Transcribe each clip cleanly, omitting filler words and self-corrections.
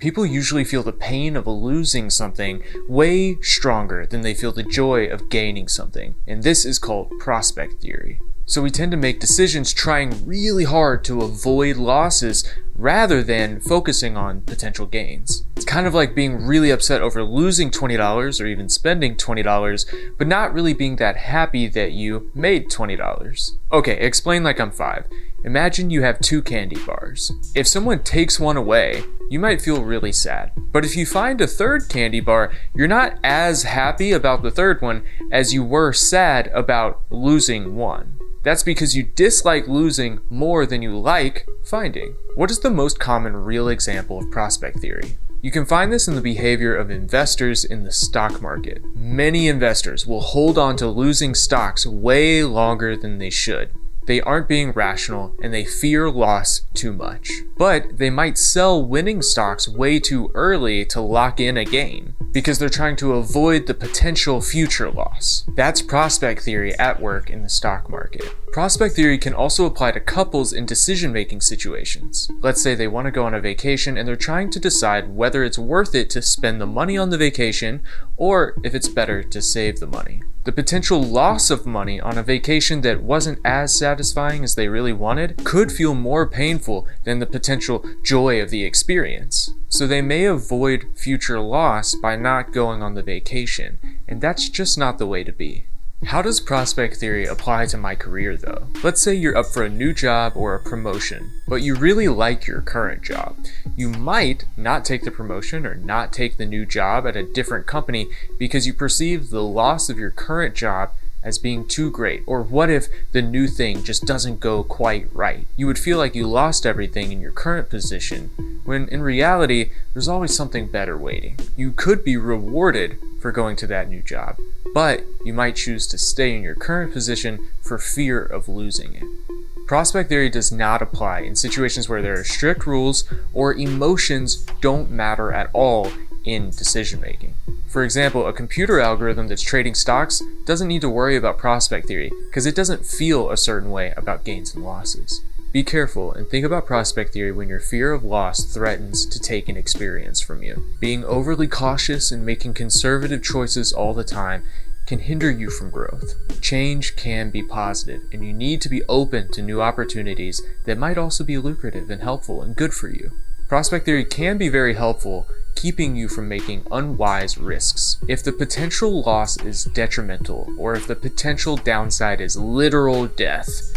People usually feel the pain of losing something way stronger than they feel the joy of gaining something, and this is called prospect theory. So we tend to make decisions trying really hard to avoid losses rather than focusing on potential gains. It's kind of like being really upset over losing $20 or even spending $20, but not really being that happy that you made $20. Okay, explain like I'm 5. Imagine you have 2 candy bars. If someone takes one away, you might feel really sad. But if you find a 3rd candy bar, you're not as happy about the 3rd one as you were sad about losing one. That's because you dislike losing more than you like finding. What is the most common real example of prospect theory? You can find this in the behavior of investors in the stock market. Many investors will hold on to losing stocks way longer than they should. They aren't being rational and they fear loss too much. But they might sell winning stocks way too early to lock in a gain because they're trying to avoid the potential future loss. That's prospect theory at work in the stock market. Prospect theory can also apply to couples in decision-making situations. Let's say they want to go on a vacation and they're trying to decide whether it's worth it to spend the money on the vacation or if it's better to save the money. The potential loss of money on a vacation that wasn't as satisfying as they really wanted could feel more painful than the potential joy of the experience. So they may avoid future loss by not going on the vacation, and that's just not the way to be. How does prospect theory apply to my career though? Let's say you're up for a new job or a promotion, but you really like your current job. You might not take the promotion or not take the new job at a different company because you perceive the loss of your current job as being too great. Or what if the new thing just doesn't go quite right? You would feel like you lost everything in your current position, when in reality, there's always something better waiting. You could be rewarded for going to that new job, but you might choose to stay in your current position for fear of losing it. Prospect theory does not apply in situations where there are strict rules or emotions don't matter at all in decision making. For example, a computer algorithm that's trading stocks doesn't need to worry about prospect theory because it doesn't feel a certain way about gains and losses. Be careful and think about prospect theory when your fear of loss threatens to take an experience from you. Being overly cautious and making conservative choices all the time can hinder you from growth. Change can be positive, and you need to be open to new opportunities that might also be lucrative and helpful and good for you. Prospect theory can be very helpful, keeping you from making unwise risks. If the potential loss is detrimental, or if the potential downside is literal death,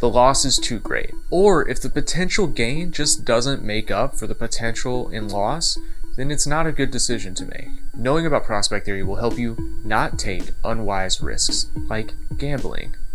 the loss is too great. Or if the potential gain just doesn't make up for the potential in loss, then it's not a good decision to make. Knowing about prospect theory will help you not take unwise risks, like gambling.